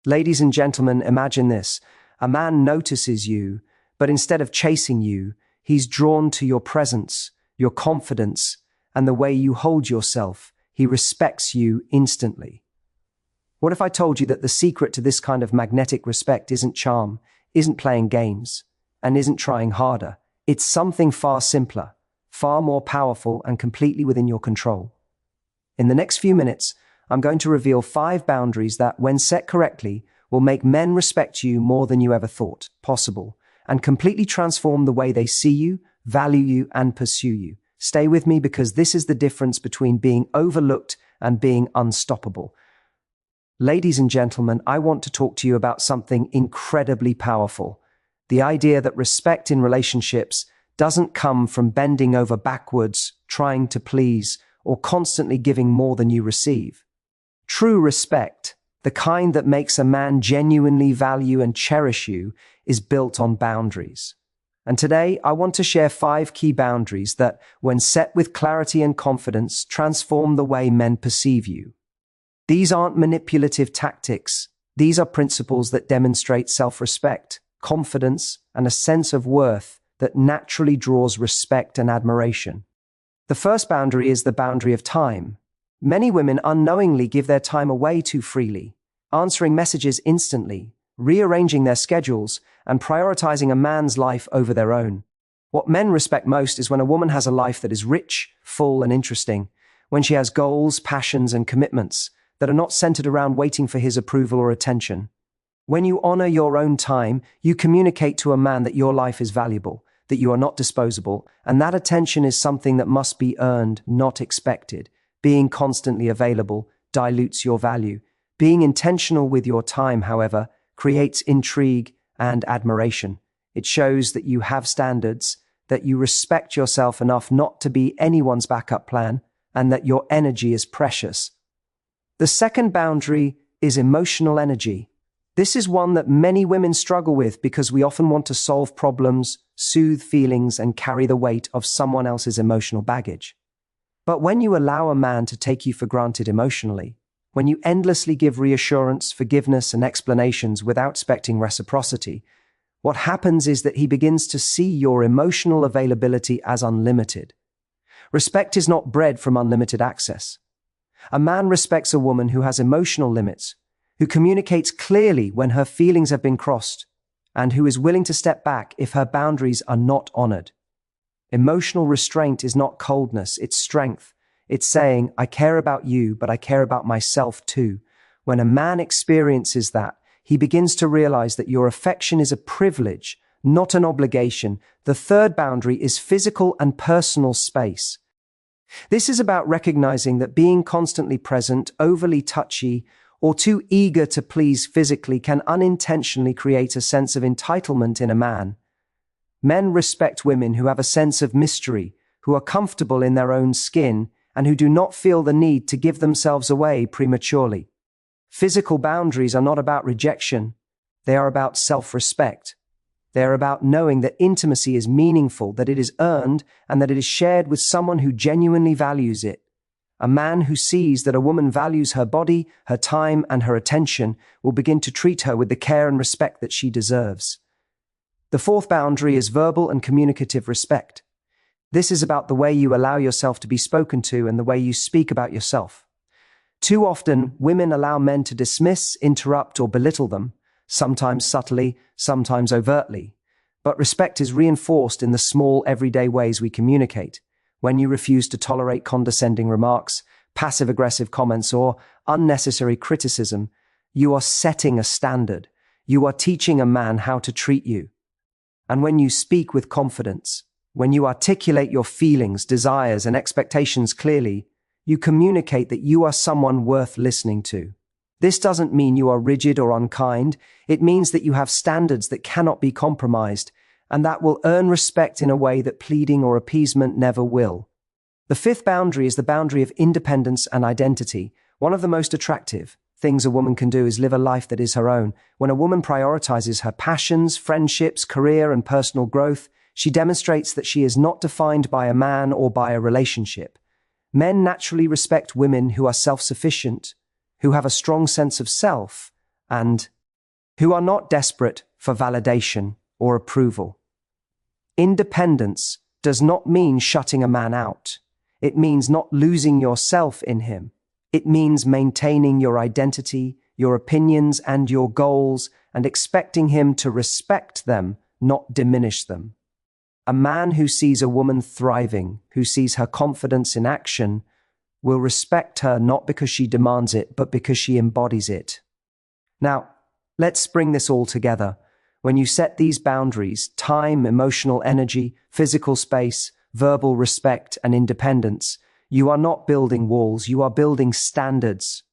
Ladies and gentlemen, imagine this. A man notices you, but instead of chasing you, he's drawn to your presence, your confidence, and the way you hold yourself. He respects you instantly. What if I told you that the secret to this kind of magnetic respect isn't charm, isn't playing games, and isn't trying harder? It's something far simpler, far more powerful, and completely within your control. In the next few minutes, I'm going to reveal 5 boundaries that, when set correctly, will make men respect you more than you ever thought possible, and completely transform the way they see you, value you, and pursue you. Stay with me, because this is the difference between being overlooked and being unstoppable. Ladies and gentlemen, I want to talk to you about something incredibly powerful. The idea that respect in relationships doesn't come from bending over backwards, trying to please, or constantly giving more than you receive. True respect, the kind that makes a man genuinely value and cherish you, is built on boundaries. And today, I want to share 5 key boundaries that, when set with clarity and confidence, transform the way men perceive you. These aren't manipulative tactics. These are principles that demonstrate self-respect, confidence, and a sense of worth that naturally draws respect and admiration. The first boundary is the boundary of time. Many women unknowingly give their time away too freely, answering messages instantly, rearranging their schedules, and prioritizing a man's life over their own. What men respect most is when a woman has a life that is rich, full, and interesting, when she has goals, passions, and commitments that are not centered around waiting for his approval or attention. When you honor your own time, you communicate to a man that your life is valuable, that you are not disposable, and that attention is something that must be earned, not expected. Being constantly available dilutes your value. Being intentional with your time, however, creates intrigue and admiration. It shows that you have standards, that you respect yourself enough not to be anyone's backup plan, and that your energy is precious. The second boundary is emotional energy. This is one that many women struggle with because we often want to solve problems, soothe feelings, and carry the weight of someone else's emotional baggage. But when you allow a man to take you for granted emotionally, when you endlessly give reassurance, forgiveness, and explanations without expecting reciprocity, what happens is that he begins to see your emotional availability as unlimited. Respect is not bred from unlimited access. A man respects a woman who has emotional limits, who communicates clearly when her feelings have been crossed, and who is willing to step back if her boundaries are not honored. Emotional restraint is not coldness, it's strength. It's saying, I care about you, but I care about myself too. When a man experiences that, he begins to realize that your affection is a privilege, not an obligation. The third boundary is physical and personal space. This is about recognizing that being constantly present, overly touchy, or too eager to please physically can unintentionally create a sense of entitlement in a man. Men respect women who have a sense of mystery, who are comfortable in their own skin, and who do not feel the need to give themselves away prematurely. Physical boundaries are not about rejection. They are about self-respect. They are about knowing that intimacy is meaningful, that it is earned, and that it is shared with someone who genuinely values it. A man who sees that a woman values her body, her time, and her attention will begin to treat her with the care and respect that she deserves. The fourth boundary is verbal and communicative respect. This is about the way you allow yourself to be spoken to and the way you speak about yourself. Too often, women allow men to dismiss, interrupt, or belittle them, sometimes subtly, sometimes overtly. But respect is reinforced in the small, everyday ways we communicate. When you refuse to tolerate condescending remarks, passive-aggressive comments, or unnecessary criticism, you are setting a standard. You are teaching a man how to treat you. And when you speak with confidence, when you articulate your feelings, desires, and expectations clearly, you communicate that you are someone worth listening to. This doesn't mean you are rigid or unkind. It means that you have standards that cannot be compromised, and that will earn respect in a way that pleading or appeasement never will. The fifth boundary is the boundary of independence and identity. One of the most attractive things a woman can do is live a life that is her own. When a woman prioritizes her passions, friendships, career, and personal growth, she demonstrates that she is not defined by a man or by a relationship. Men naturally respect women who are self-sufficient, who have a strong sense of self, and who are not desperate for validation or approval. Independence does not mean shutting a man out. It means not losing yourself in him. It means maintaining your identity, your opinions, and your goals, and expecting him to respect them, not diminish them. A man who sees a woman thriving, who sees her confidence in action, will respect her not because she demands it, but because she embodies it. Now, let's bring this all together. When you set these boundaries, time, emotional energy, physical space, verbal respect, and independence, you are not building walls, you are building standards.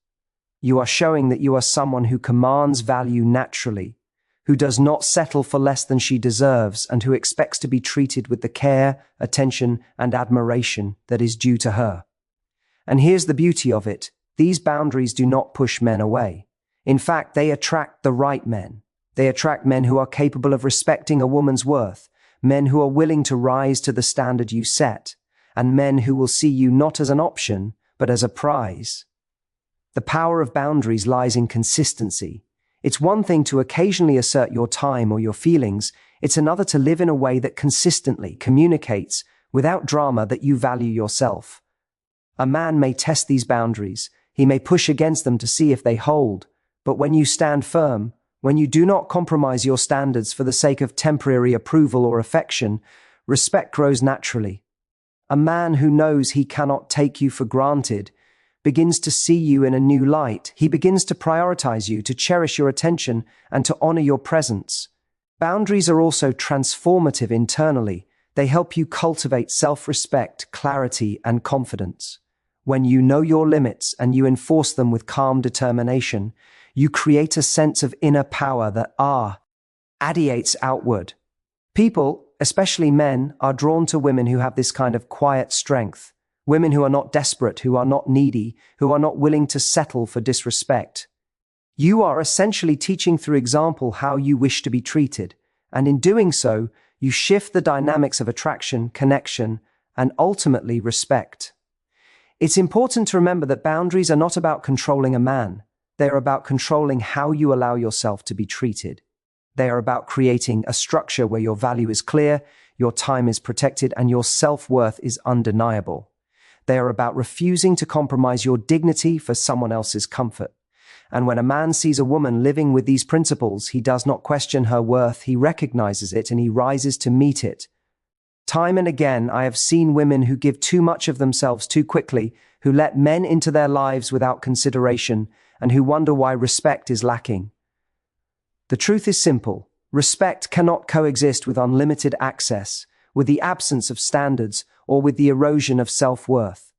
You are showing that you are someone who commands value naturally, who does not settle for less than she deserves, and who expects to be treated with the care, attention, and admiration that is due to her. And here's the beauty of it. These boundaries do not push men away. In fact, they attract the right men. They attract men who are capable of respecting a woman's worth, men who are willing to rise to the standard you set, and men who will see you not as an option, but as a prize. The power of boundaries lies in consistency. It's one thing to occasionally assert your time or your feelings. It's another to live in a way that consistently communicates, without drama, that you value yourself. A man may test these boundaries. He may push against them to see if they hold. But when you stand firm, when you do not compromise your standards for the sake of temporary approval or affection, respect grows naturally. A man who knows he cannot take you for granted begins to see you in a new light. He begins to prioritize you, to cherish your attention, and to honor your presence. Boundaries are also transformative internally. They help you cultivate self-respect, clarity, and confidence. When you know your limits and you enforce them with calm determination, you create a sense of inner power that radiates outward. People, especially men, are drawn to women who have this kind of quiet strength. Women who are not desperate, who are not needy, who are not willing to settle for disrespect. You are essentially teaching through example how you wish to be treated, and in doing so, you shift the dynamics of attraction, connection, and ultimately respect. It's important to remember that boundaries are not about controlling a man. They are about controlling how you allow yourself to be treated. They are about creating a structure where your value is clear, your time is protected, and your self-worth is undeniable. They are about refusing to compromise your dignity for someone else's comfort. And when a man sees a woman living with these principles, he does not question her worth, he recognizes it, and he rises to meet it. Time and again, I have seen women who give too much of themselves too quickly, who let men into their lives without consideration, and who wonder why respect is lacking. The truth is simple. Respect cannot coexist with unlimited access, with the absence of standards, or with the erosion of self-worth.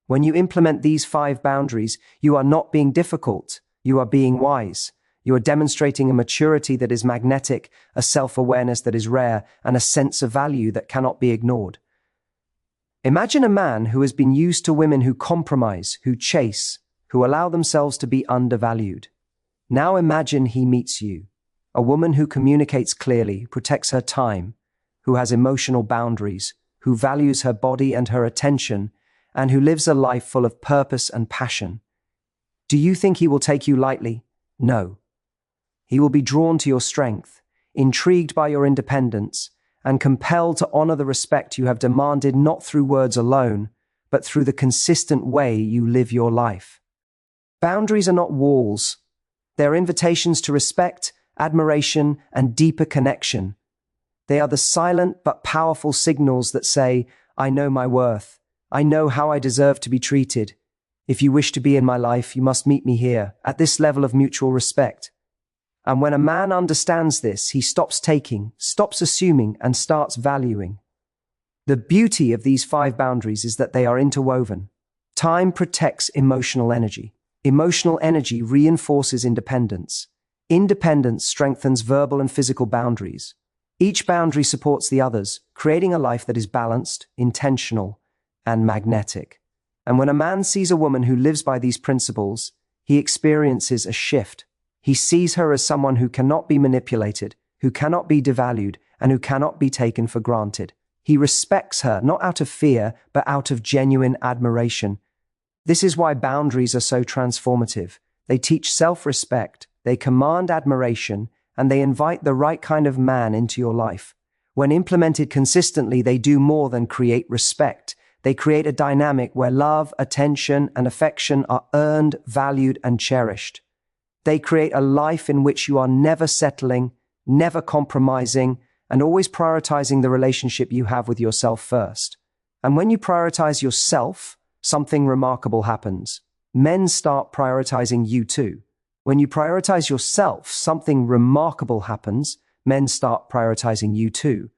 When you implement these 5 boundaries, you are not being difficult, you are being wise. You are demonstrating a maturity that is magnetic, a self-awareness that is rare, and a sense of value that cannot be ignored. Imagine a man who has been used to women who compromise, who chase, who allow themselves to be undervalued. Now imagine he meets you, a woman who communicates clearly, protects her time, who has emotional boundaries, who values her body and her attention, and who lives a life full of purpose and passion. Do you think he will take you lightly? No. He will be drawn to your strength, intrigued by your independence, and compelled to honor the respect you have demanded not through words alone, but through the consistent way you live your life. Boundaries are not walls. They are invitations to respect, admiration, and deeper connection. They are the silent but powerful signals that say, I know my worth. I know how I deserve to be treated. If you wish to be in my life, you must meet me here, at this level of mutual respect. And when a man understands this, he stops taking, stops assuming, and starts valuing. The beauty of these 5 boundaries is that they are interwoven. Time protects emotional energy. Emotional energy reinforces independence. Independence strengthens verbal and physical boundaries. Each boundary supports the others, creating a life that is balanced, intentional, and magnetic. And when a man sees a woman who lives by these principles, he experiences a shift. He sees her as someone who cannot be manipulated, who cannot be devalued, and who cannot be taken for granted. He respects her, not out of fear, but out of genuine admiration. This is why boundaries are so transformative. They teach self-respect, they command admiration, and they invite the right kind of man into your life. When implemented consistently, they do more than create respect. They create a dynamic where love, attention, and affection are earned, valued, and cherished. They create a life in which you are never settling, never compromising, and always prioritizing the relationship you have with yourself first. And when you prioritize yourself, something remarkable happens. Men start prioritizing you too. When you prioritize yourself, something remarkable happens. Men start prioritizing you too.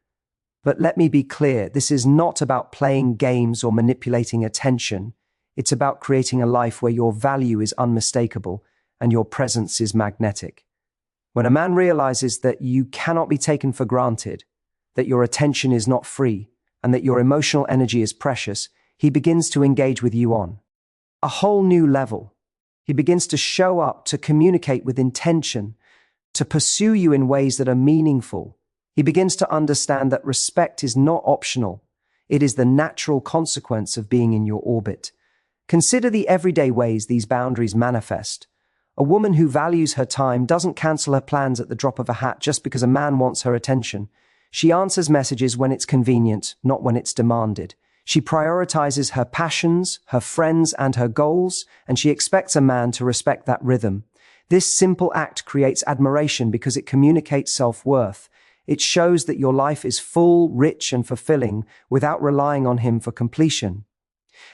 But let me be clear, this is not about playing games or manipulating attention. It's about creating a life where your value is unmistakable and your presence is magnetic. When a man realizes that you cannot be taken for granted, that your attention is not free, and that your emotional energy is precious, he begins to engage with you on a whole new level. He begins to show up, to communicate with intention, to pursue you in ways that are meaningful. He begins to understand that respect is not optional. It is the natural consequence of being in your orbit. Consider the everyday ways these boundaries manifest. A woman who values her time doesn't cancel her plans at the drop of a hat just because a man wants her attention. She answers messages when it's convenient, not when it's demanded. She prioritizes her passions, her friends, and her goals, and she expects a man to respect that rhythm. This simple act creates admiration because it communicates self-worth. It shows that your life is full, rich, and fulfilling without relying on him for completion.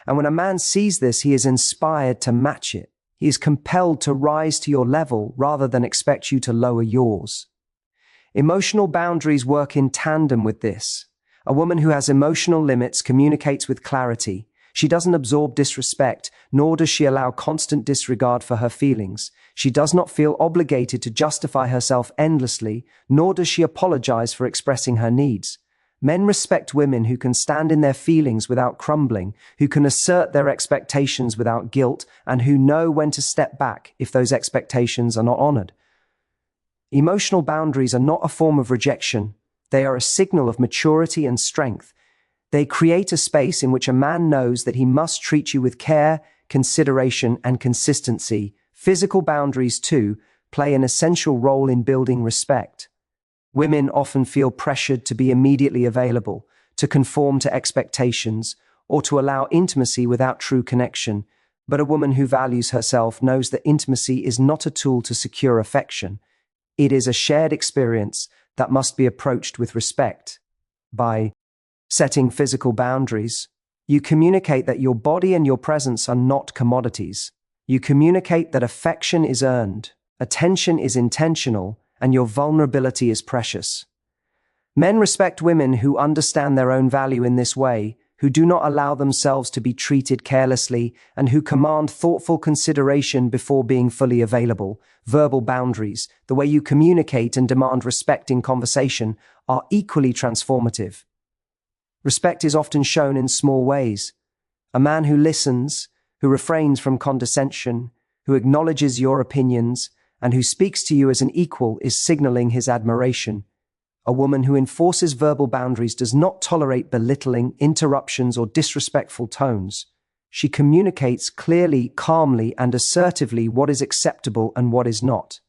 And when a man sees this, he is inspired to match it. He is compelled to rise to your level rather than expect you to lower yours. Emotional boundaries work in tandem with this. A woman who has emotional limits communicates with clarity. She doesn't absorb disrespect, nor does she allow constant disregard for her feelings. She does not feel obligated to justify herself endlessly, nor does she apologize for expressing her needs. Men respect women who can stand in their feelings without crumbling, who can assert their expectations without guilt, and who know when to step back if those expectations are not honored. Emotional boundaries are not a form of rejection. They are a signal of maturity and strength. They create a space in which a man knows that he must treat you with care, consideration, and consistency. Physical boundaries, too, play an essential role in building respect. Women often feel pressured to be immediately available, to conform to expectations, or to allow intimacy without true connection. But a woman who values herself knows that intimacy is not a tool to secure affection. It is a shared experience that must be approached with respect. By setting physical boundaries, you communicate that your body and your presence are not commodities. You communicate that affection is earned, attention is intentional, and your vulnerability is precious. Men respect women who understand their own value in this way, who do not allow themselves to be treated carelessly, and who command thoughtful consideration before being fully available. Verbal boundaries, the way you communicate and demand respect in conversation, are equally transformative. Respect is often shown in small ways. A man who listens, who refrains from condescension, who acknowledges your opinions, and who speaks to you as an equal is signaling his admiration. A woman who enforces verbal boundaries does not tolerate belittling, interruptions, or disrespectful tones. She communicates clearly, calmly, and assertively what is acceptable and what is not.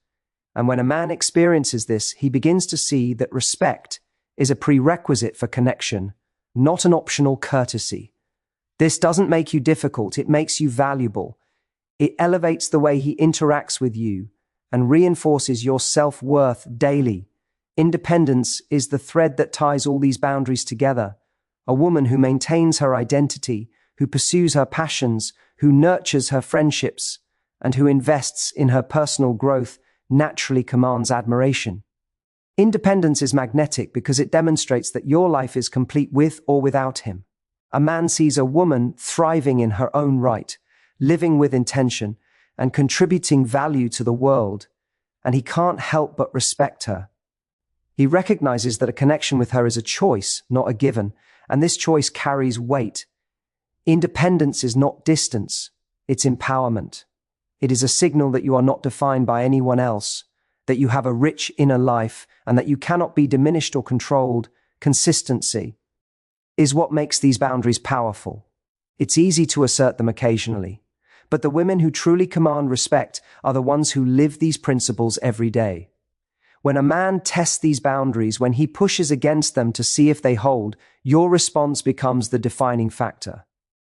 And when a man experiences this, he begins to see that respect is a prerequisite for connection, not an optional courtesy. This doesn't make you difficult, it makes you valuable. It elevates the way he interacts with you and reinforces your self-worth daily. Independence is the thread that ties all these boundaries together. A woman who maintains her identity, who pursues her passions, who nurtures her friendships, and who invests in her personal growth naturally commands admiration. Independence is magnetic because it demonstrates that your life is complete with or without him. A man sees a woman thriving in her own right, living with intention, and contributing value to the world, and he can't help but respect her. He recognizes that a connection with her is a choice, not a given, and this choice carries weight. Independence is not distance, it's empowerment. It is a signal that you are not defined by anyone else, that you have a rich inner life, and that you cannot be diminished or controlled. Consistency is what makes these boundaries powerful. It's easy to assert them occasionally, but the women who truly command respect are the ones who live these principles every day. When a man tests these boundaries, when he pushes against them to see if they hold, your response becomes the defining factor.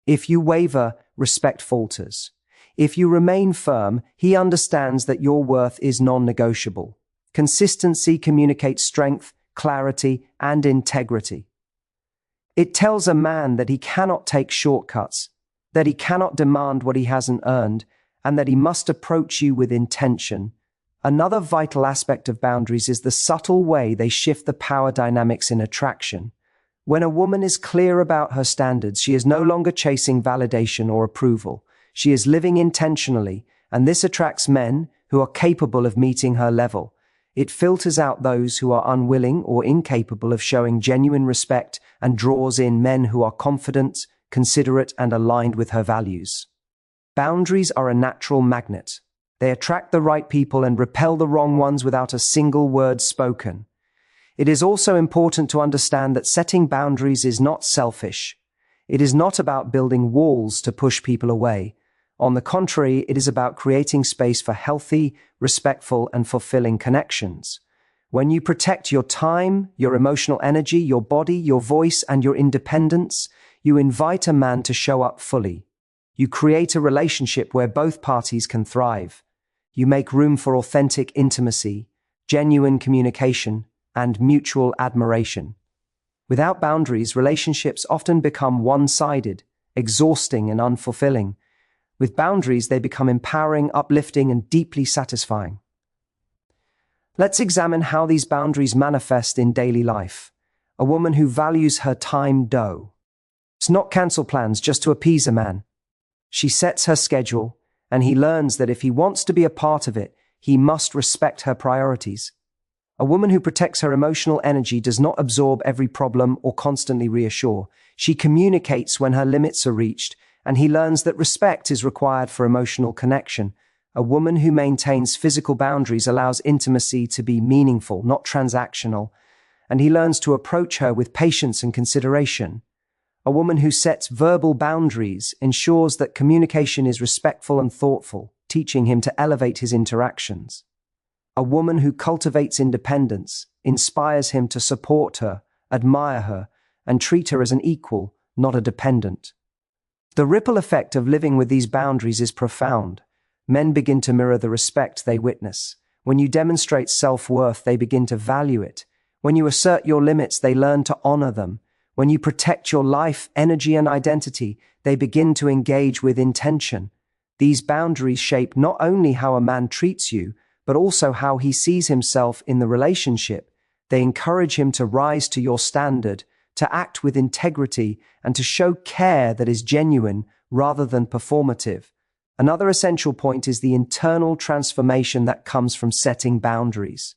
If you waver, respect falters. If you remain firm, he understands that your worth is non-negotiable. Consistency communicates strength, clarity, and integrity. It tells a man that he cannot take shortcuts, that he cannot demand what he hasn't earned, and that he must approach you with intention. Another vital aspect of boundaries is the subtle way they shift the power dynamics in attraction. When a woman is clear about her standards, she is no longer chasing validation or approval. She is living intentionally, and this attracts men who are capable of meeting her level. It filters out those who are unwilling or incapable of showing genuine respect and draws in men who are confident, considerate, and aligned with her values. Boundaries are a natural magnet. They attract the right people and repel the wrong ones without a single word spoken. It is also important to understand that setting boundaries is not selfish. It is not about building walls to push people away. On the contrary, it is about creating space for healthy, respectful, and fulfilling connections. When you protect your time, your emotional energy, your body, your voice, and your independence, you invite a man to show up fully. You create a relationship where both parties can thrive. You make room for authentic intimacy, genuine communication, and mutual admiration. Without boundaries, relationships often become one-sided, exhausting, and unfulfilling. With boundaries, they become empowering, uplifting, and deeply satisfying. Let's examine how these boundaries manifest in daily life. A woman who values her time does not cancel plans just to appease a man. She sets her schedule, and he learns that if he wants to be a part of it, he must respect her priorities. A woman who protects her emotional energy does not absorb every problem or constantly reassure. She communicates when her limits are reached, and he learns that respect is required for emotional connection. A woman who maintains physical boundaries allows intimacy to be meaningful, not transactional, and he learns to approach her with patience and consideration. A woman who sets verbal boundaries ensures that communication is respectful and thoughtful, teaching him to elevate his interactions. A woman who cultivates independence inspires him to support her, admire her, and treat her as an equal, not a dependent. The ripple effect of living with these boundaries is profound. Men begin to mirror the respect they witness. When you demonstrate self-worth, they begin to value it. When you assert your limits, they learn to honor them. When you protect your life, energy, and identity, they begin to engage with intention. These boundaries shape not only how a man treats you, but also how he sees himself in the relationship. They encourage him to rise to your standard, to act with integrity, and to show care that is genuine rather than performative. Another essential point is the internal transformation that comes from setting boundaries.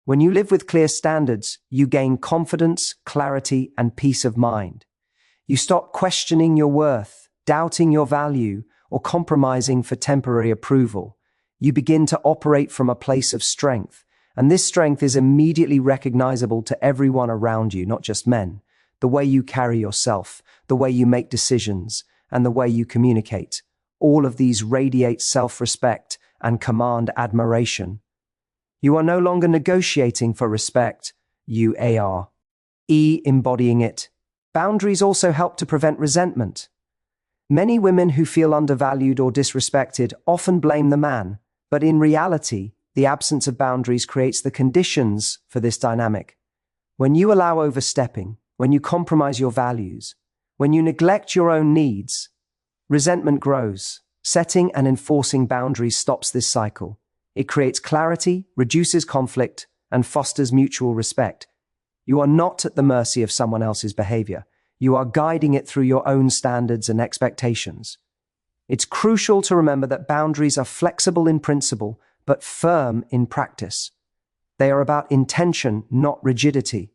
When you live with clear standards, you gain confidence, clarity, and peace of mind. You stop questioning your worth, doubting your value, or compromising for temporary approval. You begin to operate from a place of strength, and this strength is immediately recognizable to everyone around you, not just men. The way you carry yourself, the way you make decisions, and the way you communicate. All of these radiate self-respect and command admiration. You are no longer negotiating for respect, you are embodying it. Boundaries also help to prevent resentment. Many women who feel undervalued or disrespected often blame the man, but in reality, the absence of boundaries creates the conditions for this dynamic. When you allow overstepping, when you compromise your values, when you neglect your own needs, resentment grows. Setting and enforcing boundaries stops this cycle. It creates clarity, reduces conflict, and fosters mutual respect. You are not at the mercy of someone else's behavior. You are guiding it through your own standards and expectations. It's crucial to remember that boundaries are flexible in principle, but firm in practice. They are about intention, not rigidity.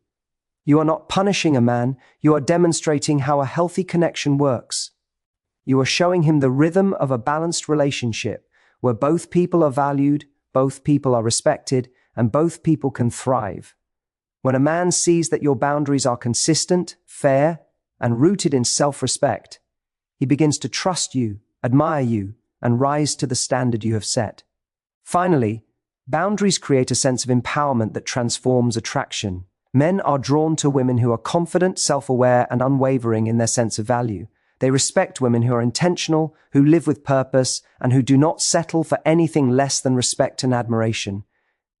You are not punishing a man, you are demonstrating how a healthy connection works. You are showing him the rhythm of a balanced relationship where both people are valued, both people are respected, and both people can thrive. When a man sees that your boundaries are consistent, fair, and rooted in self-respect, he begins to trust you admire you, and rise to the standard you have set. Finally, boundaries create a sense of empowerment that transforms attraction. Men are drawn to women who are confident, self-aware, and unwavering in their sense of value. They respect women who are intentional, who live with purpose, and who do not settle for anything less than respect and admiration.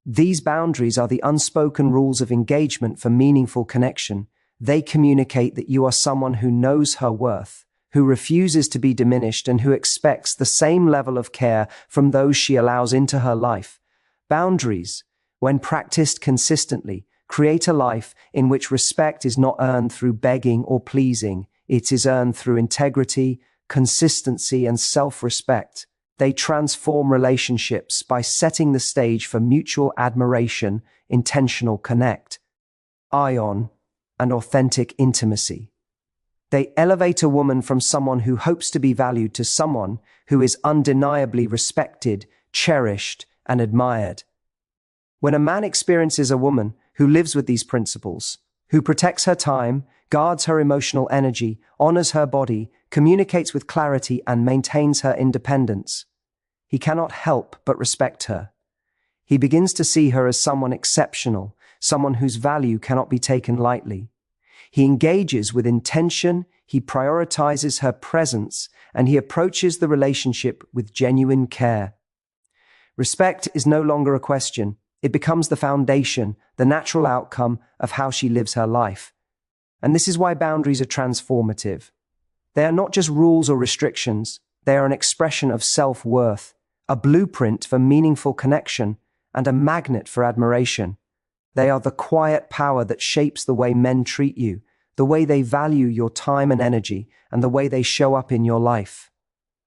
These boundaries are the unspoken rules of engagement for meaningful connection. They communicate that you are someone who knows her worth, who refuses to be diminished, and who expects the same level of care from those she allows into her life. Boundaries, when practiced consistently, create a life in which respect is not earned through begging or pleasing. It is earned through integrity, consistency, and self-respect. They transform relationships by setting the stage for mutual admiration, intentional connect, and authentic intimacy. They elevate a woman from someone who hopes to be valued to someone who is undeniably respected, cherished, and admired. When a man experiences a woman who lives with these principles, who protects her time, guards her emotional energy, honors her body, communicates with clarity, and maintains her independence, he cannot help but respect her. He begins to see her as someone exceptional, someone whose value cannot be taken lightly. He engages with intention, he prioritizes her presence, and he approaches the relationship with genuine care. Respect is no longer a question. It becomes the foundation, the natural outcome of how she lives her life. And this is why boundaries are transformative. They are not just rules or restrictions. They are an expression of self-worth, a blueprint for meaningful connection, and a magnet for admiration. They are the quiet power that shapes the way men treat you, the way they value your time and energy, and the way they show up in your life.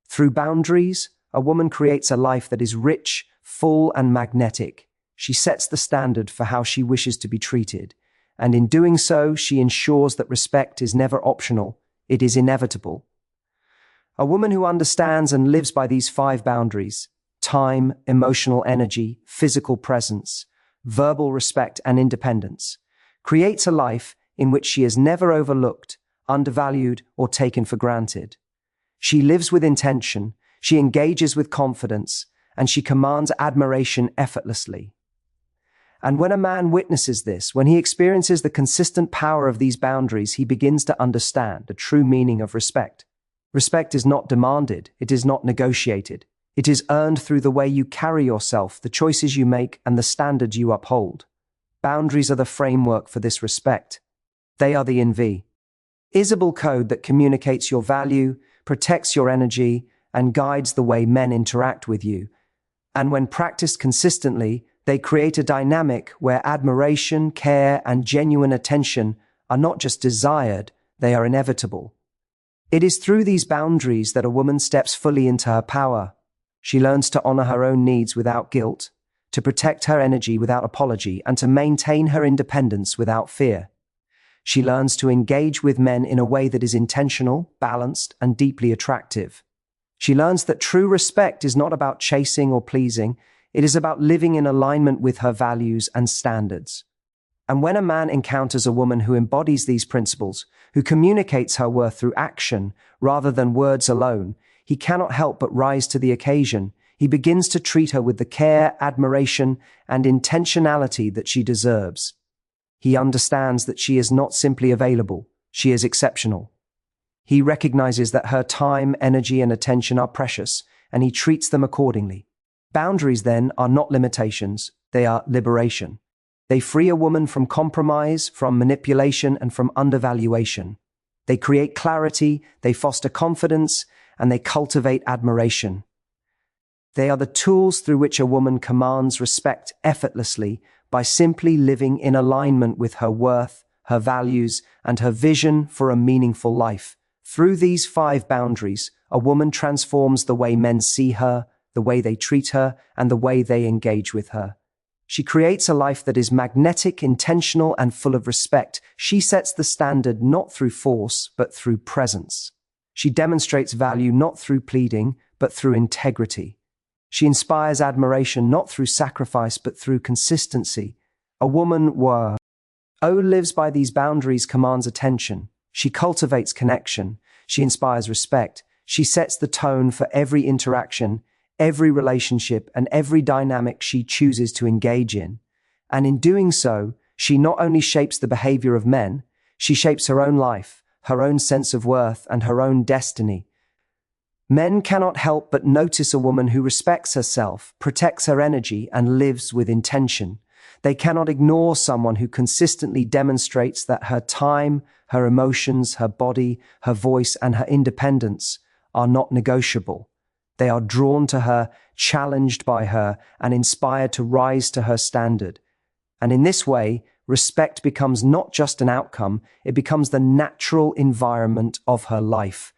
Through boundaries, a woman creates a life that is rich, full, and magnetic. She sets the standard for how she wishes to be treated, and in doing so, she ensures that respect is never optional, it is inevitable. A woman who understands and lives by these 5 boundaries, time, emotional energy, physical presence, verbal respect, and independence, creates a life in which she is never overlooked, undervalued, or taken for granted. She lives with intention, she engages with confidence, and she commands admiration effortlessly. And when a man witnesses this, when he experiences the consistent power of these boundaries, he begins to understand the true meaning of respect. Respect is not demanded, it is not negotiated. It is earned through the way you carry yourself, the choices you make, and the standards you uphold. Boundaries are the framework for this respect. They are the invisible code that communicates your value, protects your energy, and guides the way men interact with you. And when practiced consistently, they create a dynamic where admiration, care, and genuine attention are not just desired, they are inevitable. It is through these boundaries that a woman steps fully into her power. She learns to honor her own needs without guilt, to protect her energy without apology, and to maintain her independence without fear. She learns to engage with men in a way that is intentional, balanced, and deeply attractive. She learns that true respect is not about chasing or pleasing, it is about living in alignment with her values and standards. And when a man encounters a woman who embodies these principles, who communicates her worth through action rather than words alone, he cannot help but rise to the occasion. He begins to treat her with the care, admiration, and intentionality that she deserves. He understands that she is not simply available, she is exceptional. He recognizes that her time, energy, and attention are precious, and he treats them accordingly. Boundaries, then, are not limitations, they are liberation. They free a woman from compromise, from manipulation, and from undervaluation. They create clarity, they foster confidence, and they cultivate admiration. They are the tools through which a woman commands respect effortlessly by simply living in alignment with her worth, her values, and her vision for a meaningful life. Through these 5 boundaries, a woman transforms the way men see her, the way they treat her, and the way they engage with her. She creates a life that is magnetic, intentional, and full of respect. She sets the standard not through force, but through presence. She demonstrates value not through pleading, but through integrity. She inspires admiration not through sacrifice, but through consistency. A woman who lives by these boundaries commands attention. She cultivates connection. She inspires respect. She sets the tone for every interaction, every relationship, and every dynamic she chooses to engage in. And in doing so, she not only shapes the behavior of men, she shapes her own life, her own sense of worth, and her own destiny. Men cannot help but notice a woman who respects herself, protects her energy, and lives with intention. They cannot ignore someone who consistently demonstrates that her time, her emotions, her body, her voice, and her independence are not negotiable. They are drawn to her, challenged by her, and inspired to rise to her standard. And in this way, respect becomes not just an outcome, it becomes the natural environment of her life.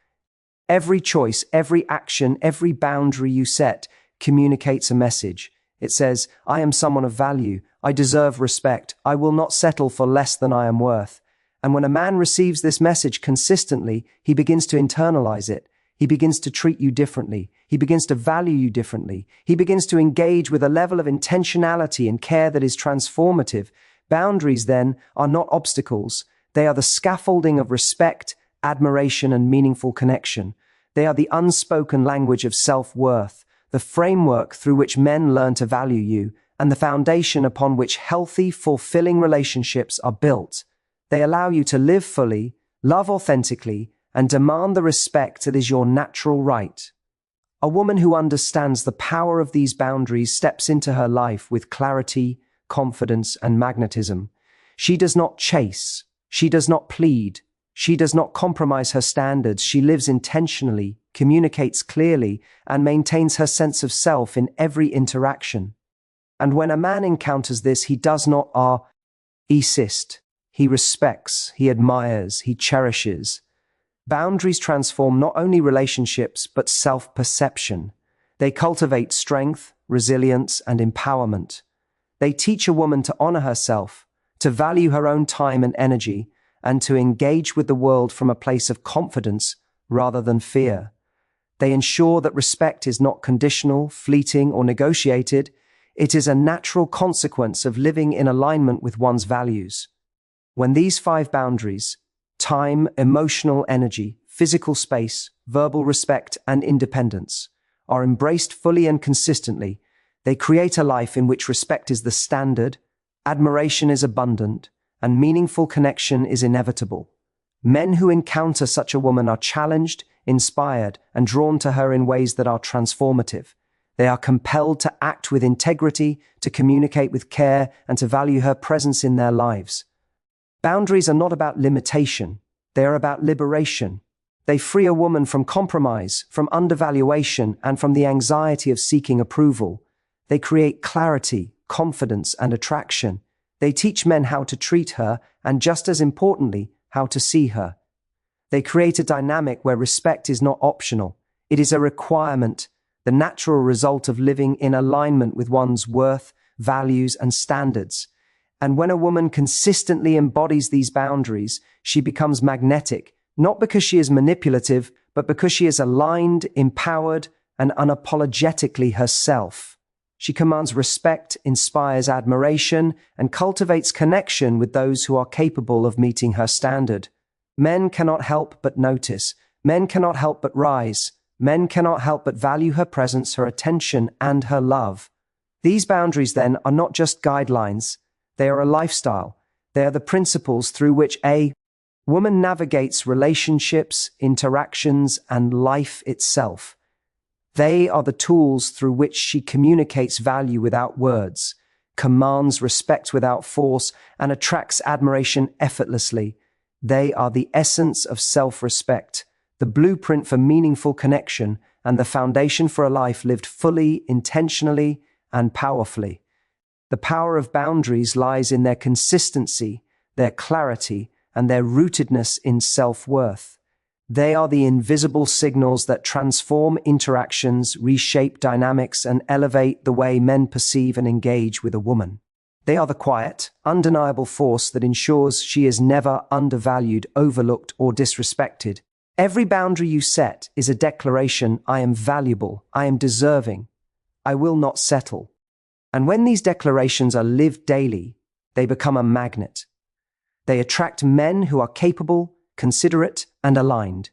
Every choice, every action, every boundary you set communicates a message. It says, I am someone of value, I deserve respect, I will not settle for less than I am worth. And when a man receives this message consistently, he begins to internalize it. He begins to treat you differently. He begins to value you differently. He begins to engage with a level of intentionality and care that is transformative. Boundaries, then, are not obstacles. They are the scaffolding of respect, admiration, and meaningful connection. They are the unspoken language of self-worth, the framework through which men learn to value you, and the foundation upon which healthy, fulfilling relationships are built. They allow you to live fully, love authentically, and demand the respect that is your natural right. A woman who understands the power of these boundaries steps into her life with clarity, confidence, and magnetism. She does not chase. She does not plead. She does not compromise her standards. She lives intentionally, communicates clearly, and maintains her sense of self in every interaction. And when a man encounters this, he does not insist. He respects, he admires, he cherishes. Boundaries transform not only relationships, but self-perception. They cultivate strength, resilience, and empowerment. They teach a woman to honor herself, to value her own time and energy, and to engage with the world from a place of confidence rather than fear. They ensure that respect is not conditional, fleeting, or negotiated. It is a natural consequence of living in alignment with one's values. When these 5 boundaries, time, emotional energy, physical space, verbal respect, and independence, are embraced fully and consistently, they create a life in which respect is the standard, admiration is abundant, and meaningful connection is inevitable. Men who encounter such a woman are challenged, inspired, and drawn to her in ways that are transformative. They are compelled to act with integrity, to communicate with care, and to value her presence in their lives. Boundaries are not about limitation. They are about liberation. They free a woman from compromise, from undervaluation, and from the anxiety of seeking approval. They create clarity, confidence, and attraction. They teach men how to treat her, and just as importantly, how to see her. They create a dynamic where respect is not optional. It is a requirement, the natural result of living in alignment with one's worth, values, and standards. And when a woman consistently embodies these boundaries, she becomes magnetic, not because she is manipulative, but because she is aligned, empowered, and unapologetically herself. She commands respect, inspires admiration, and cultivates connection with those who are capable of meeting her standard. Men cannot help but notice. Men cannot help but rise. Men cannot help but value her presence, her attention, and her love. These boundaries, then, are not just guidelines. They are a lifestyle. They are the principles through which a woman navigates relationships, interactions, and life itself. They are the tools through which she communicates value without words, commands respect without force, and attracts admiration effortlessly. They are the essence of self-respect, the blueprint for meaningful connection, and the foundation for a life lived fully, intentionally, and powerfully. The power of boundaries lies in their consistency, their clarity, and their rootedness in self-worth. They are the invisible signals that transform interactions, reshape dynamics, and elevate the way men perceive and engage with a woman. They are the quiet, undeniable force that ensures she is never undervalued, overlooked, or disrespected. Every boundary you set is a declaration: I am valuable, I am deserving, I will not settle. And when these declarations are lived daily, they become a magnet. They attract men who are capable, considerate, and aligned.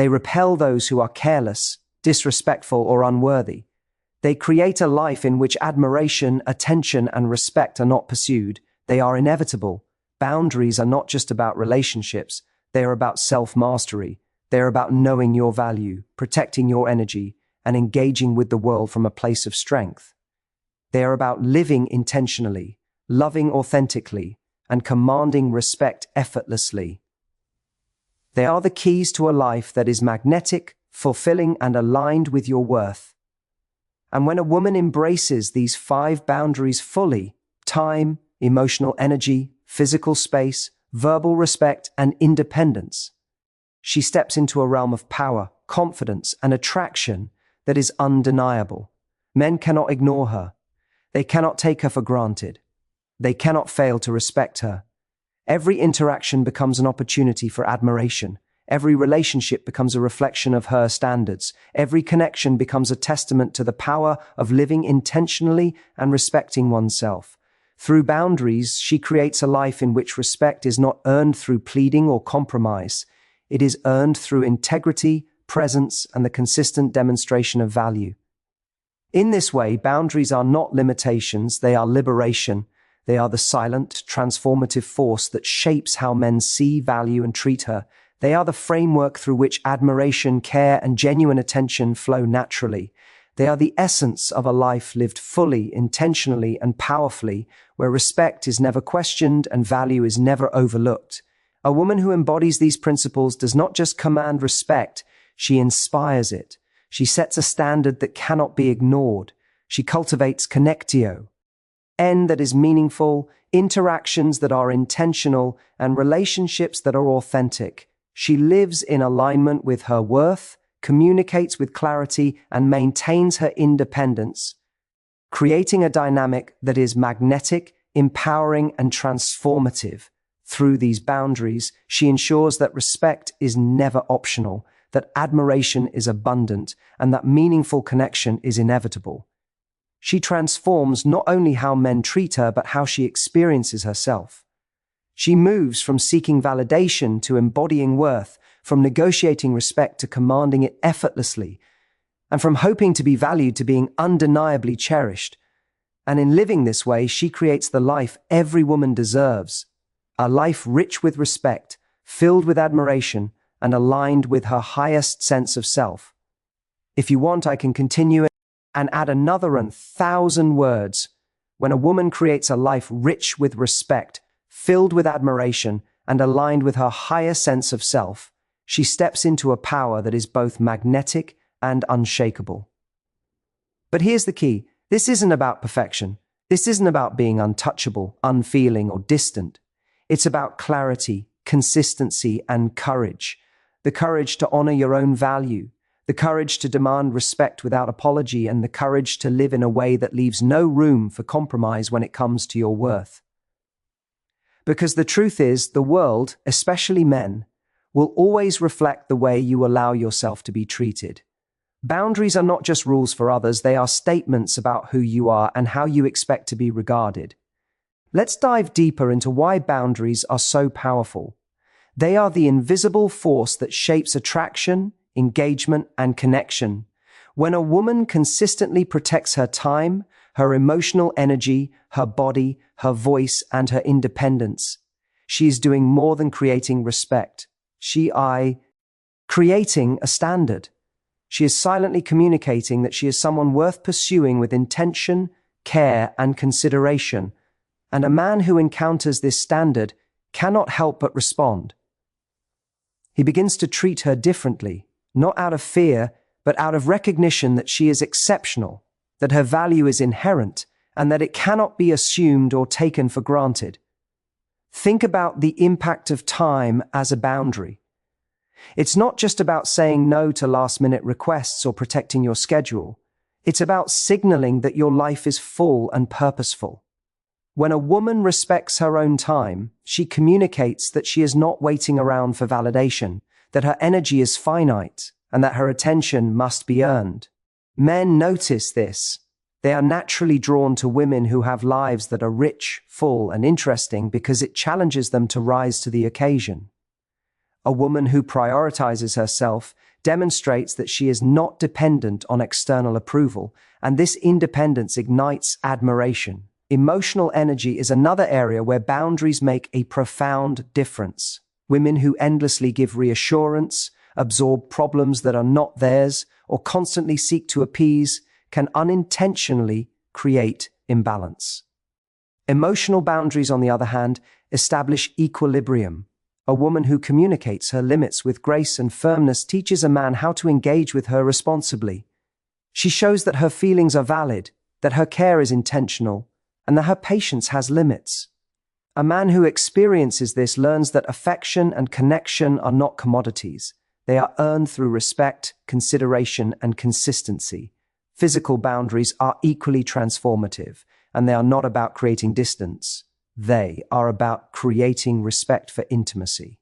They repel those who are careless, disrespectful, or unworthy. They create a life in which admiration, attention, and respect are not pursued. They are inevitable. Boundaries are not just about relationships. They are about self-mastery. They are about knowing your value, protecting your energy, and engaging with the world from a place of strength. They are about living intentionally, loving authentically, and commanding respect effortlessly. They are the keys to a life that is magnetic, fulfilling, and aligned with your worth. And when a woman embraces these 5 boundaries fully, time, emotional energy, physical space, verbal respect, and independence, she steps into a realm of power, confidence, and attraction that is undeniable. Men cannot ignore her. They cannot take her for granted. They cannot fail to respect her. Every interaction becomes an opportunity for admiration. Every relationship becomes a reflection of her standards. Every connection becomes a testament to the power of living intentionally and respecting oneself. Through boundaries, she creates a life in which respect is not earned through pleading or compromise. It is earned through integrity, presence, and the consistent demonstration of value. In this way, boundaries are not limitations, they are liberation. They are the silent, transformative force that shapes how men see, value, and treat her. They are the framework through which admiration, care, and genuine attention flow naturally. They are the essence of a life lived fully, intentionally, and powerfully, where respect is never questioned and value is never overlooked. A woman who embodies these principles does not just command respect, she inspires it. She sets a standard that cannot be ignored. She cultivates connectio, that is meaningful, interactions that are intentional, and relationships that are authentic. She lives in alignment with her worth, communicates with clarity, and maintains her independence, creating a dynamic that is magnetic, empowering, and transformative. Through these boundaries, she ensures that respect is never optional, that admiration is abundant, and that meaningful connection is inevitable. She transforms not only how men treat her, but how she experiences herself. She moves from seeking validation to embodying worth, from negotiating respect to commanding it effortlessly, and from hoping to be valued to being undeniably cherished. And in living this way, she creates the life every woman deserves, a life rich with respect, filled with admiration, and aligned with her highest sense of self. If you want, I can continue and add another 1,000 words. When a woman creates a life rich with respect, filled with admiration, and aligned with her higher sense of self, she steps into a power that is both magnetic and unshakable. But here's the key. This isn't about perfection. This isn't about being untouchable, unfeeling, or distant. It's about clarity, consistency, and courage. The courage to honor your own value, the courage to demand respect without apology, and the courage to live in a way that leaves no room for compromise when it comes to your worth. Because the truth is, the world, especially men, will always reflect the way you allow yourself to be treated. Boundaries are not just rules for others, they are statements about who you are and how you expect to be regarded. Let's dive deeper into why boundaries are so powerful. They are the invisible force that shapes attraction, engagement, and connection. When a woman consistently protects her time, her emotional energy, her body, her voice, and her independence, she is doing more than creating respect. Creating a standard. She is silently communicating that she is someone worth pursuing with intention, care, and consideration. And a man who encounters this standard cannot help but respond. He begins to treat her differently, not out of fear, but out of recognition that she is exceptional, that her value is inherent, and that it cannot be assumed or taken for granted. Think about the impact of time as a boundary. It's not just about saying no to last-minute requests or protecting your schedule. It's about signaling that your life is full and purposeful. When a woman respects her own time, she communicates that she is not waiting around for validation, that her energy is finite, and that her attention must be earned. Men notice this. They are naturally drawn to women who have lives that are rich, full, and interesting because it challenges them to rise to the occasion. A woman who prioritizes herself demonstrates that she is not dependent on external approval, and this independence ignites admiration. Emotional energy is another area where boundaries make a profound difference. Women who endlessly give reassurance, absorb problems that are not theirs, or constantly seek to appease can unintentionally create imbalance. Emotional boundaries, on the other hand, establish equilibrium. A woman who communicates her limits with grace and firmness teaches a man how to engage with her responsibly. She shows that her feelings are valid, that her care is intentional, and that her patience has limits. A man who experiences this learns that affection and connection are not commodities. They are earned through respect, consideration, and consistency. Physical boundaries are equally transformative, and they are not about creating distance. They are about creating respect for intimacy.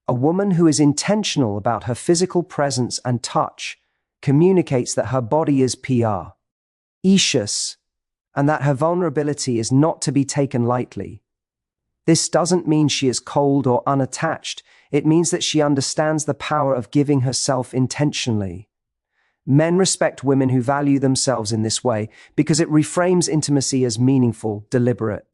A woman who is intentional about her physical presence and touch communicates that her body is precious and that her vulnerability is not to be taken lightly. This doesn't mean she is cold or unattached. It means that she understands the power of giving herself intentionally. Men respect women who value themselves in this way because it reframes intimacy as meaningful, deliberate,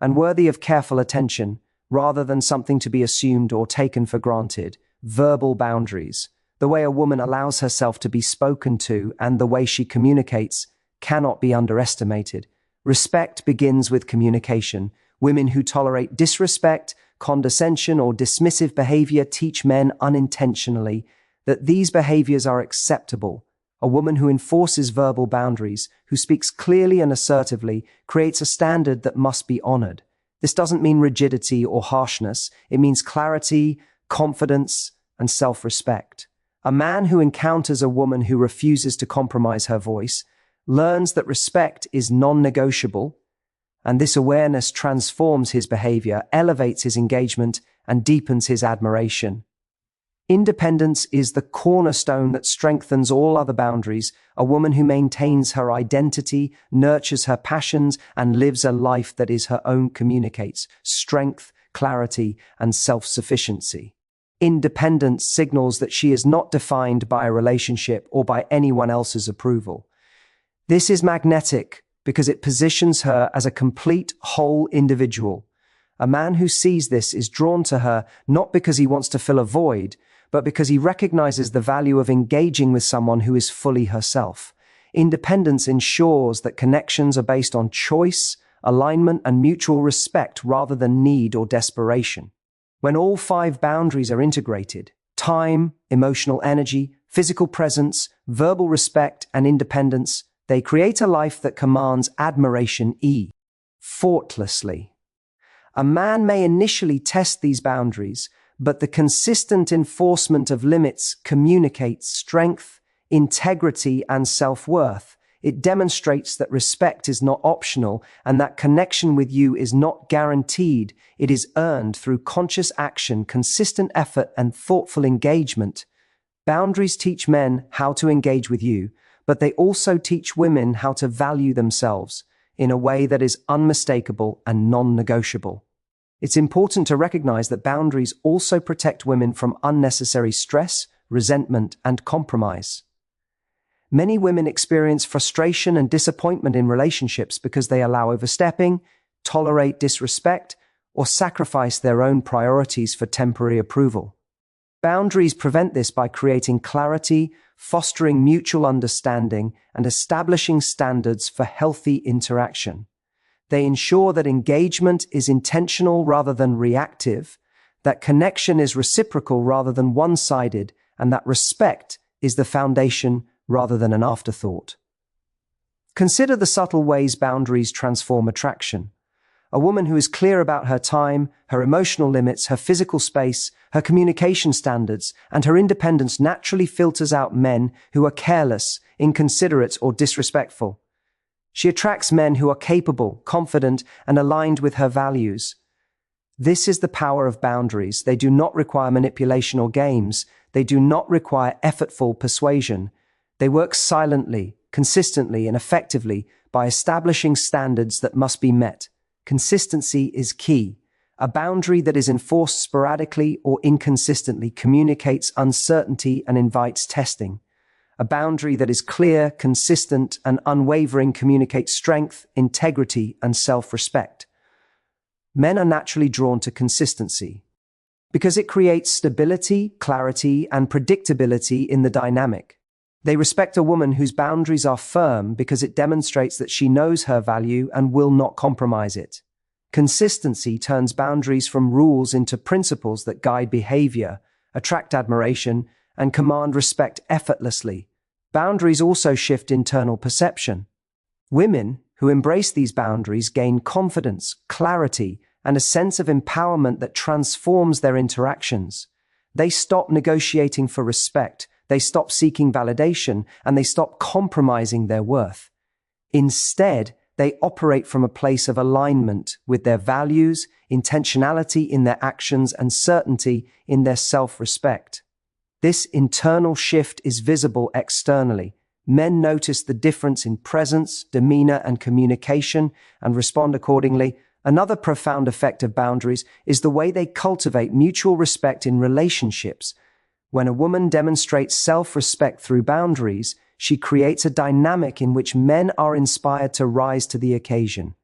and worthy of careful attention, rather than something to be assumed or taken for granted. Verbal boundaries, the way a woman allows herself to be spoken to and the way she communicates, cannot be underestimated. Respect begins with communication. Women who tolerate disrespect, condescension, or dismissive behavior teach men unintentionally that these behaviors are acceptable. A woman who enforces verbal boundaries, who speaks clearly and assertively, creates a standard that must be honored. This doesn't mean rigidity or harshness. It means clarity, confidence, and self-respect. A man who encounters a woman who refuses to compromise her voice learns that respect is non-negotiable, and this awareness transforms his behavior, elevates his engagement, and deepens his admiration. Independence is the cornerstone that strengthens all other boundaries. A woman who maintains her identity, nurtures her passions, and lives a life that is her own communicates strength, clarity, and self-sufficiency. Independence signals that she is not defined by a relationship or by anyone else's approval. This is magnetic because it positions her as a complete, whole individual. A man who sees this is drawn to her not because he wants to fill a void, but because he recognizes the value of engaging with someone who is fully herself. Independence ensures that connections are based on choice, alignment, and mutual respect rather than need or desperation. When all 5 boundaries are integrated, time, emotional energy, physical presence, verbal respect, and independence, they create a life that commands admiration effortlessly. A man may initially test these boundaries, but the consistent enforcement of limits communicates strength, integrity, and self-worth. It demonstrates that respect is not optional and that connection with you is not guaranteed. It is earned through conscious action, consistent effort, and thoughtful engagement. Boundaries teach men how to engage with you, but they also teach women how to value themselves in a way that is unmistakable and non-negotiable. It's important to recognize that boundaries also protect women from unnecessary stress, resentment, and compromise. Many women experience frustration and disappointment in relationships because they allow overstepping, tolerate disrespect, or sacrifice their own priorities for temporary approval. Boundaries prevent this by creating clarity, fostering mutual understanding, and establishing standards for healthy interaction. They ensure that engagement is intentional rather than reactive, that connection is reciprocal rather than one-sided, and that respect is the foundation rather than an afterthought. Consider the subtle ways boundaries transform attraction. A woman who is clear about her time, her emotional limits, her physical space, her communication standards, and her independence naturally filters out men who are careless, inconsiderate, or disrespectful. She attracts men who are capable, confident, and aligned with her values. This is the power of boundaries. They do not require manipulation or games. They do not require effortful persuasion. They work silently, consistently, and effectively by establishing standards that must be met. Consistency is key. A boundary that is enforced sporadically or inconsistently communicates uncertainty and invites testing. A boundary that is clear, consistent, and unwavering communicates strength, integrity, and self-respect. Men are naturally drawn to consistency because it creates stability, clarity, and predictability in the dynamic. They respect a woman whose boundaries are firm because it demonstrates that she knows her value and will not compromise it. Consistency turns boundaries from rules into principles that guide behavior, attract admiration, and command respect effortlessly. Boundaries also shift internal perception. Women who embrace these boundaries gain confidence, clarity, and a sense of empowerment that transforms their interactions. They stop negotiating for respect, they stop seeking validation, and they stop compromising their worth. Instead, they operate from a place of alignment with their values, intentionality in their actions, and certainty in their self-respect. This internal shift is visible externally. Men notice the difference in presence, demeanor, and communication and respond accordingly. Another profound effect of boundaries is the way they cultivate mutual respect in relationships. When a woman demonstrates self-respect through boundaries, she creates a dynamic in which men are inspired to rise to the occasion.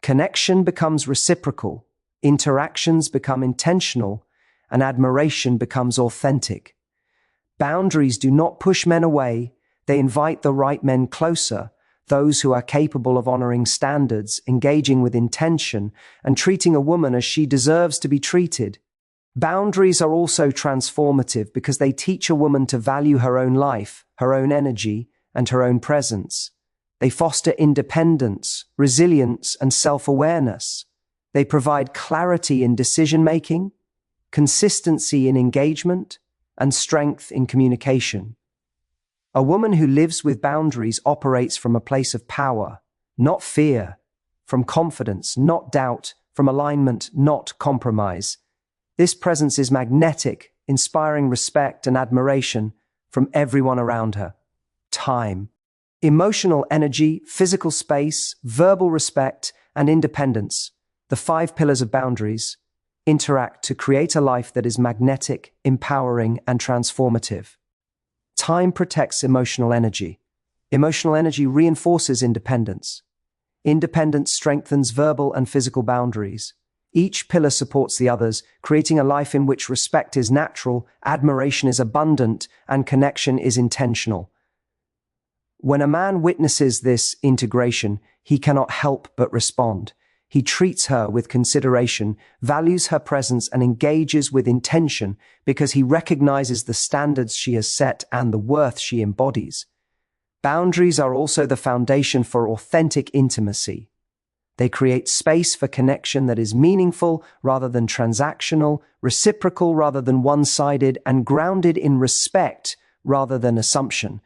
Connection becomes reciprocal, interactions become intentional, and admiration becomes authentic. Boundaries do not push men away, they invite the right men closer, those who are capable of honoring standards, engaging with intention, and treating a woman as she deserves to be treated. Boundaries are also transformative because they teach a woman to value her own life, her own energy, and her own presence. They foster independence, resilience, and self-awareness. They provide clarity in decision-making, consistency in engagement, and strength in communication. A woman who lives with boundaries operates from a place of power, not fear, from confidence, not doubt, from alignment, not compromise. This presence is magnetic, inspiring respect and admiration from everyone around her. Time, emotional energy, physical space, verbal respect, and independence, the 5 pillars of boundaries, interact to create a life that is magnetic, empowering, and transformative. Time protects emotional energy. Emotional energy reinforces independence. Independence strengthens verbal and physical boundaries. Each pillar supports the others, creating a life in which respect is natural, admiration is abundant, and connection is intentional. When a man witnesses this integration, he cannot help but respond. He treats her with consideration, values her presence, and engages with intention because he recognizes the standards she has set and the worth she embodies. Boundaries are also the foundation for authentic intimacy. They create space for connection that is meaningful rather than transactional, reciprocal rather than one-sided, and grounded in respect rather than assumption.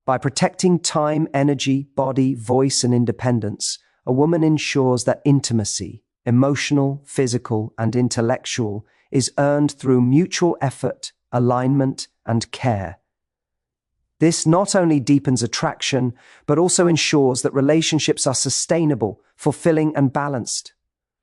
By protecting time, energy, body, voice, and independence, a woman ensures that intimacy, emotional, physical, and intellectual, is earned through mutual effort, alignment, and care. This not only deepens attraction, but also ensures that relationships are sustainable, fulfilling, and balanced.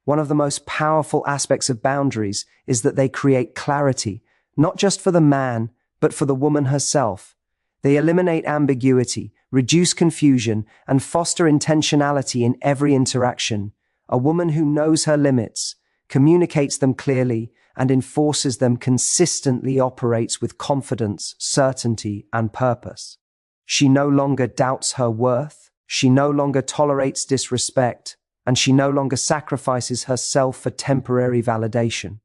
One of the most powerful aspects of boundaries is that they create clarity, not just for the man, but for the woman herself. They eliminate ambiguity, reduce confusion, and foster intentionality in every interaction. A woman who knows her limits, communicates them clearly, and enforces them consistently operates with confidence, certainty, and purpose. She no longer doubts her worth, she no longer tolerates disrespect, and she no longer sacrifices herself for temporary validation.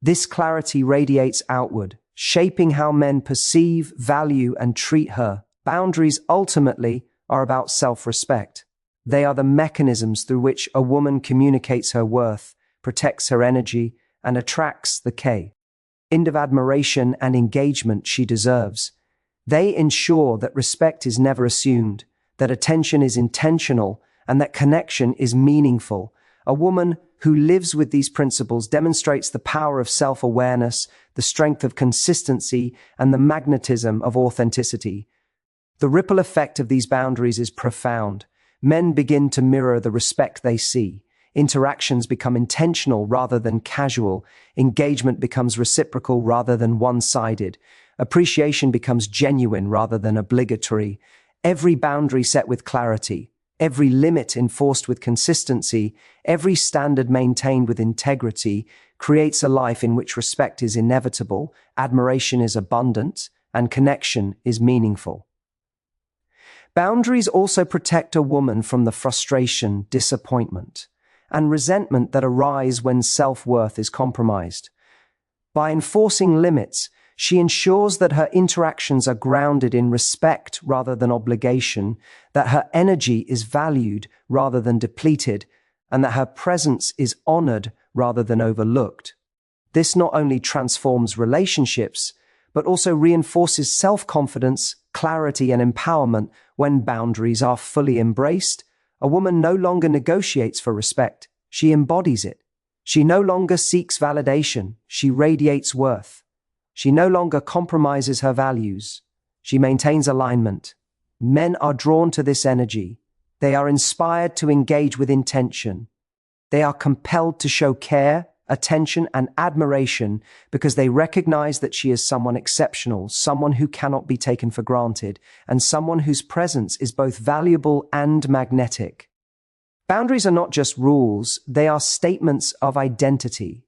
This clarity radiates outward, shaping how men perceive, value, and treat her. Boundaries ultimately are about self-respect. They are the mechanisms through which a woman communicates her worth, protects her energy, and attracts the kind of admiration and engagement she deserves. They ensure that respect is never assumed, that attention is intentional, and that connection is meaningful. A woman who lives with these principles demonstrates the power of self-awareness, the strength of consistency, and the magnetism of authenticity. The ripple effect of these boundaries is profound. Men begin to mirror the respect they see. Interactions become intentional rather than casual. Engagement becomes reciprocal rather than one-sided. Appreciation becomes genuine rather than obligatory. Every boundary set with clarity, every limit enforced with consistency, every standard maintained with integrity creates a life in which respect is inevitable, admiration is abundant, and connection is meaningful. Boundaries also protect a woman from the frustration, disappointment, and resentment that arise when self-worth is compromised. By enforcing limits, she ensures that her interactions are grounded in respect rather than obligation, that her energy is valued rather than depleted, and that her presence is honored rather than overlooked. This not only transforms relationships, but also reinforces self-confidence, clarity, and empowerment. When boundaries are fully embraced, a woman no longer negotiates for respect, she embodies it. She no longer seeks validation, she radiates worth. She no longer compromises her values, she maintains alignment. Men are drawn to this energy. They are inspired to engage with intention. They are compelled to show care, attention, and admiration because they recognize that she is someone exceptional, someone who cannot be taken for granted, and someone whose presence is both valuable and magnetic. Boundaries are not just rules, they are statements of identity.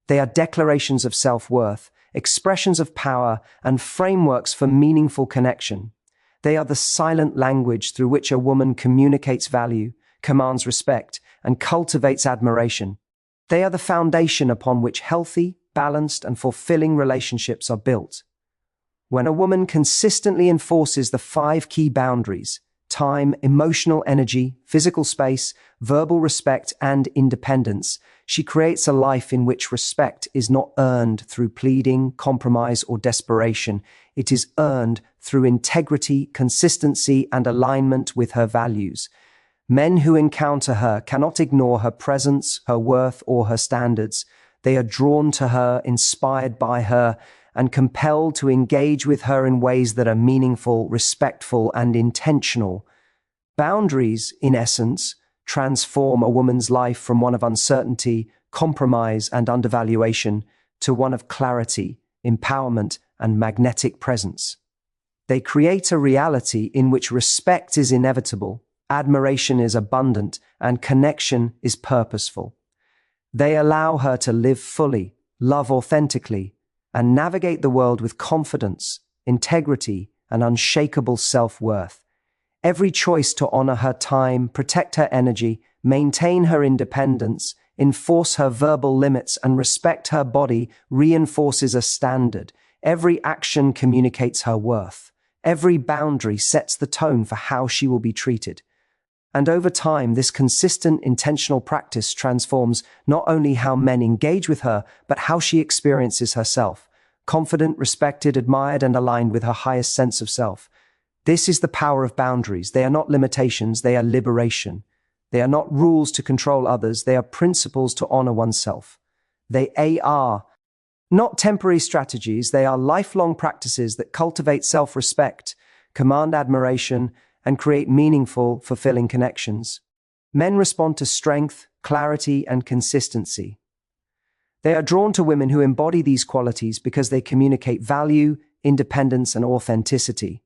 They are declarations of self-worth, expressions of power, and frameworks for meaningful connection. They are the silent language through which a woman communicates value, commands respect, and cultivates admiration. They are the foundation upon which healthy, balanced, and fulfilling relationships are built. When a woman consistently enforces the 5 key boundaries, time, emotional energy, physical space, verbal respect, and independence, she creates a life in which respect is not earned through pleading, compromise, or desperation. It is earned through integrity, consistency, and alignment with her values. Men who encounter her cannot ignore her presence, her worth, or her standards. They are drawn to her, inspired by her, and compelled to engage with her in ways that are meaningful, respectful, and intentional. Boundaries, in essence, transform a woman's life from one of uncertainty, compromise, and undervaluation to one of clarity, empowerment, and magnetic presence. They create a reality in which respect is inevitable, admiration is abundant, and connection is purposeful. They allow her to live fully, love authentically, and navigate the world with confidence, integrity, and unshakable self-worth. Every choice to honor her time, protect her energy, maintain her independence, enforce her verbal limits, and respect her body reinforces a standard. Every action communicates her worth. Every boundary sets the tone for how she will be treated. And over time, this consistent, intentional practice transforms not only how men engage with her, but how she experiences herself, confident, respected, admired, and aligned with her highest sense of self. This is the power of boundaries. They are not limitations, they are liberation. They are not rules to control others, they are principles to honor oneself. They are not temporary strategies, they are lifelong practices that cultivate self-respect, command admiration, and create meaningful, fulfilling connections. Men respond to strength, clarity, and consistency. They are drawn to women who embody these qualities because they communicate value, independence, and authenticity.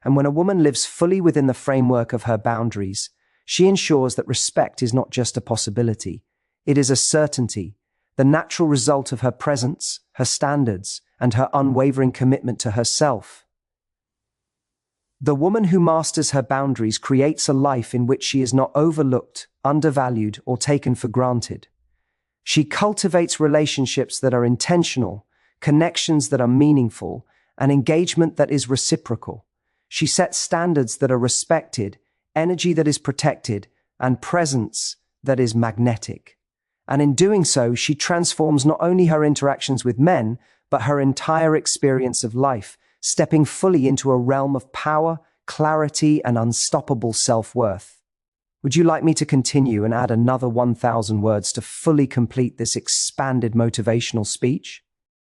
And when a woman lives fully within the framework of her boundaries, she ensures that respect is not just a possibility, it is a certainty, the natural result of her presence, her standards, and her unwavering commitment to herself. The woman who masters her boundaries creates a life in which she is not overlooked, undervalued, or taken for granted. She cultivates relationships that are intentional, connections that are meaningful, and engagement that is reciprocal. She sets standards that are respected, energy that is protected, and presence that is magnetic. And in doing so, she transforms not only her interactions with men, but her entire experience of life, stepping fully into a realm of power, clarity, and unstoppable self-worth. Would you like me to continue and add another 1,000 words to fully complete this expanded motivational speech?